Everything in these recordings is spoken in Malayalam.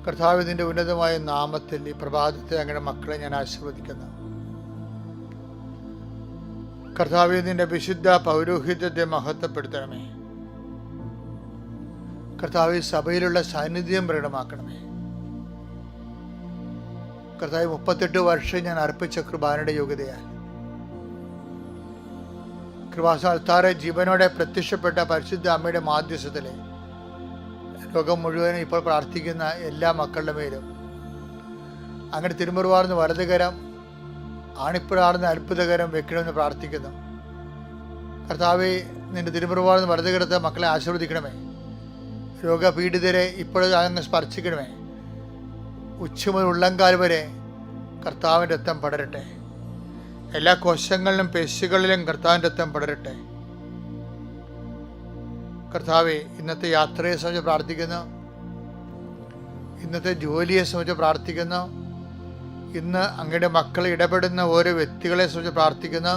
കർത്താവ്, നിന്റെ ഉന്നതമായ നാമത്തിൽ ഈ പ്രഭാതത്തെ അങ്ങയുടെ മക്കളെ ഞാൻ ആശീർവദിക്കുന്നു. കർത്താവ്, നിന്റെ വിശുദ്ധ പൗരോഹിത്യത്തെ മഹത്വപ്പെടുത്തണമേ. കർത്താവ്, സഭയിലുള്ള സാന്നിധ്യം പ്രകടമാക്കണമേ. കർത്താവ്, 38 വർഷം ഞാൻ അർപ്പിച്ച കൃപാനയുടെ യോഗ്യതയാൽ കൃപാസ്ഥാനത്താറെ ജീവനോടെ പ്രത്യക്ഷപ്പെട്ട പരിശുദ്ധ അമ്മയുടെ മാധ്യസ്ഥത്തിലെ ലോകം മുഴുവനും ഇപ്പോൾ പ്രാർത്ഥിക്കുന്ന എല്ലാ മക്കളുടെ മേലും അങ്ങനെ തിരുമുറുവാർന്ന് വലതുകരം ആണിപ്പിടാർന്ന് അത്ഭുതകരം വെക്കണമെന്ന് പ്രാർത്ഥിക്കുന്നു. കർത്താവെ, നിന്റെ തിരുമുറുവാർന്ന് വലതുകരത്തെ മക്കളെ ആശീർവദിക്കണമേ. രോഗപീഡിതരെ ഇപ്പോഴും അങ്ങ് സ്പർശിക്കണമേ. ഉച്ചമുതൽ ഉള്ളംകാൽ വരെ കർത്താവിൻ്റെ രക്തം പടരട്ടെ. എല്ലാ കോശങ്ങളിലും പേശികളിലും കർത്താവിൻ്റെ രക്തം പടരട്ടെ. കർത്താവെ, ഇന്നത്തെ യാത്രയെ സംബന്ധിച്ച് പ്രാർത്ഥിക്കുന്നു. ഇന്നത്തെ ജോലിയെ സംബന്ധിച്ച് പ്രാർത്ഥിക്കുന്നു. ഇന്ന് അങ്ങയുടെ മക്കൾ ഇടപെടുന്ന ഓരോ വ്യക്തികളെ സംബന്ധിച്ച് പ്രാർത്ഥിക്കുന്നു.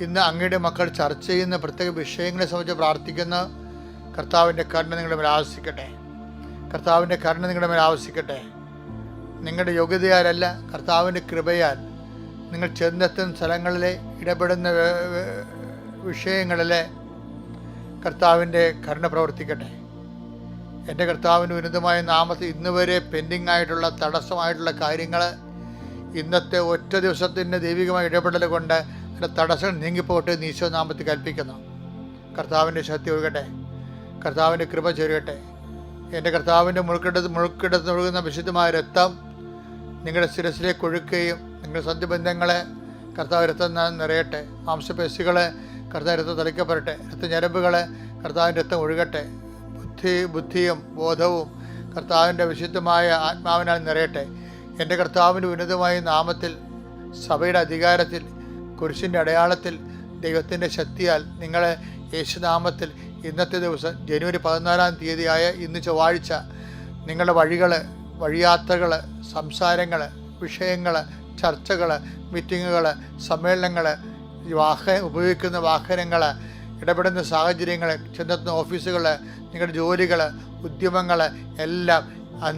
ഇന്ന് അങ്ങയുടെ മക്കൾ ചർച്ച ചെയ്യുന്ന പ്രത്യേക വിഷയങ്ങളെ സംബന്ധിച്ച് പ്രാർത്ഥിക്കുന്നു. കർത്താവിൻ്റെ കരുണ നിങ്ങളുടെ മേൽ ആവസിക്കട്ടെ. കർത്താവിൻ്റെ കരുണ നിങ്ങളുടെ മേൽ ആവസിക്കട്ടെ. നിങ്ങളുടെ യോഗ്യതയാലല്ല, കർത്താവിൻ്റെ കൃപയാൽ നിങ്ങൾ ചെന്നെത്തുന്ന സ്ഥലങ്ങളിലെ ഇടപെടുന്ന വിഷയങ്ങളിലെ കർത്താവിൻ്റെ കരുണ പ്രവർത്തിക്കട്ടെ. എൻ്റെ കർത്താവിൻ്റെ ഉന്നതമായ നാമത്തിൽ ഇന്ന് വരെ പെൻഡിങ് ആയിട്ടുള്ള തടസ്സമായിട്ടുള്ള കാര്യങ്ങൾ ഇന്നത്തെ ഒറ്റ ദിവസത്തിൻ്റെ ദൈവികമായ ഇടപെടൽ കൊണ്ട് അതിൻ്റെ തടസ്സം നീങ്ങിപ്പോട്ടെ എന്ന് ഈശോ നാമത്തിൽ കൽപ്പിക്കുന്നു. കർത്താവിൻ്റെ ശക്തി ഒഴുകട്ടെ. കർത്താവിൻ്റെ കൃപ ചൊരിയട്ടെ. എൻ്റെ കർത്താവിൻ്റെ മുഴുക്കിടത്ത് ഒഴുകുന്ന വിശുദ്ധമായ രക്തം നിങ്ങളുടെ ശിരസിലേക്ക് ഒഴുക്കുകയും നിങ്ങളുടെ സന്ധിബന്ധങ്ങളെ കർത്താവ് രക്തം നിറയട്ടെ. മാംസപേശികളെ കർത്താവ് രക്തം തളിക്കപ്പെടട്ടെ. രക്തഞരമ്പുകളെ കർത്താവിൻ്റെ രക്തം ഒഴുകട്ടെ. ബുദ്ധിയും ബോധവും കർത്താവിൻ്റെ വിശുദ്ധമായ ആത്മാവിനാൽ നിറയട്ടെ. എൻ്റെ കർത്താവിൻ്റെ ഉന്നതമായ നാമത്തിൽ, സഭയുടെ അധികാരത്തിൽ, കുരിശിൻ്റെ അടയാളത്തിൽ, ദൈവത്തിൻ്റെ ശക്തിയാൽ നിങ്ങളെ യേശുനാമത്തിൽ ഇന്നത്തെ ദിവസം ജനുവരി 14 തീയതിയായ ഇന്ന് ചൊവ്വാഴ്ച നിങ്ങളുടെ വഴിയാത്രകൾ, സംസാരങ്ങൾ, വിഷയങ്ങൾ, ചർച്ചകൾ, മീറ്റിങ്ങുകൾ, സമ്മേളനങ്ങൾ, ഉപയോഗിക്കുന്ന വാഹനങ്ങൾ, ഇടപെടുന്ന സാഹചര്യങ്ങൾ, ചെന്നെത്തുന്ന ഓഫീസുകൾ, നിങ്ങളുടെ ജോലികൾ, ഉദ്യമങ്ങൾ എല്ലാം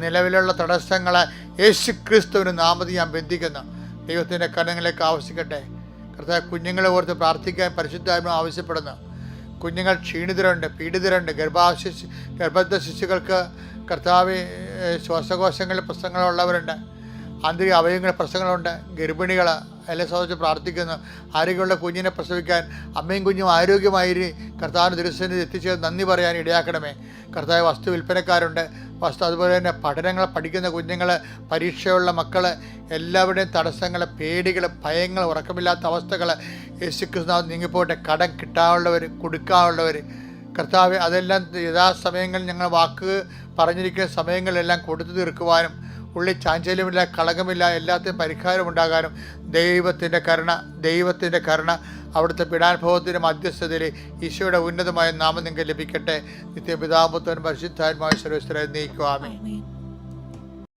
നിലവിലുള്ള തടസ്സങ്ങൾ യേശുക്രിസ്തുവിൻ്റെ നാമത്തിൽ ഞാൻ ബന്ധിക്കുന്നു. ദൈവത്തിൻ്റെ കരങ്ങളിലേക്ക് ആവശ്യിക്കട്ടെ. കർത്താവ്, കുഞ്ഞുങ്ങളെ ഓർത്ത് പ്രാർത്ഥിക്കാൻ പരിശുദ്ധാത്മാവ് ആവശ്യപ്പെടുന്നു. കുഞ്ഞുങ്ങൾ ക്ഷീണിതരുണ്ട്, പീഡിതരുണ്ട്. ഗർഭസ്ഥ ശിശുക്കൾക്ക് കർത്താവ് ശ്വാസകോശങ്ങളിൽ പ്രശ്നങ്ങളുള്ളവരുണ്ട്. ആന്തരിക അവയവങ്ങളിൽ പ്രശ്നങ്ങളുണ്ട്. ഗർഭിണികൾ എല്ലാം സംബന്ധിച്ച് പ്രാർത്ഥിക്കുന്നു. ആരോഗ്യമുള്ള കുഞ്ഞിനെ പ്രസവിക്കാൻ അമ്മയും കുഞ്ഞും ആരോഗ്യമായി കർത്താവിന് തിരുസന്നിധിയിൽ എത്തിച്ചത് നന്ദി പറയാൻ ഇടയാക്കണമേ. കർത്താവ്, വസ്തു വിൽപ്പനക്കാരുണ്ട്. അതുപോലെ തന്നെ പഠനങ്ങൾ പഠിക്കുന്ന കുഞ്ഞുങ്ങൾ, പരീക്ഷയുള്ള മക്കൾ, എല്ലാവരുടെയും തടസ്സങ്ങൾ, പേടികൾ, ഭയങ്ങൾ, ഉറക്കമില്ലാത്ത അവസ്ഥകൾ യേശുക്രിസ്തു നീങ്ങിപ്പോട്ടെ. കടം കിട്ടാനുള്ളവർ, കൊടുക്കാനുള്ളവർ കർത്താവ്, അതെല്ലാം യഥാസമയങ്ങളിൽ ഞങ്ങൾ വാക്ക് പറഞ്ഞിരിക്കുന്ന സമയങ്ങളിലെല്ലാം കൊടുത്തു തീർക്കുവാനും ഉള്ളിൽ ചാഞ്ചല്യമില്ല, കളങ്കമില്ല, എല്ലാത്തിനും പരിഹാരം ഉണ്ടാകാനും ദൈവത്തിൻ്റെ കരുണ അവിടുത്തെ പീഡാനുഭവത്തിൻ്റെ മധ്യസ്ഥതയിൽ ഈശോയുടെ ഉന്നതമായ നാമം നിങ്ങൾക്ക് ലഭിക്കട്ടെ. നിത്യപിതാപുത്രൻ പരിശുദ്ധാത്മാവിൻ സർവ്വസ്ഥരെ നയിക്കുവാമേ.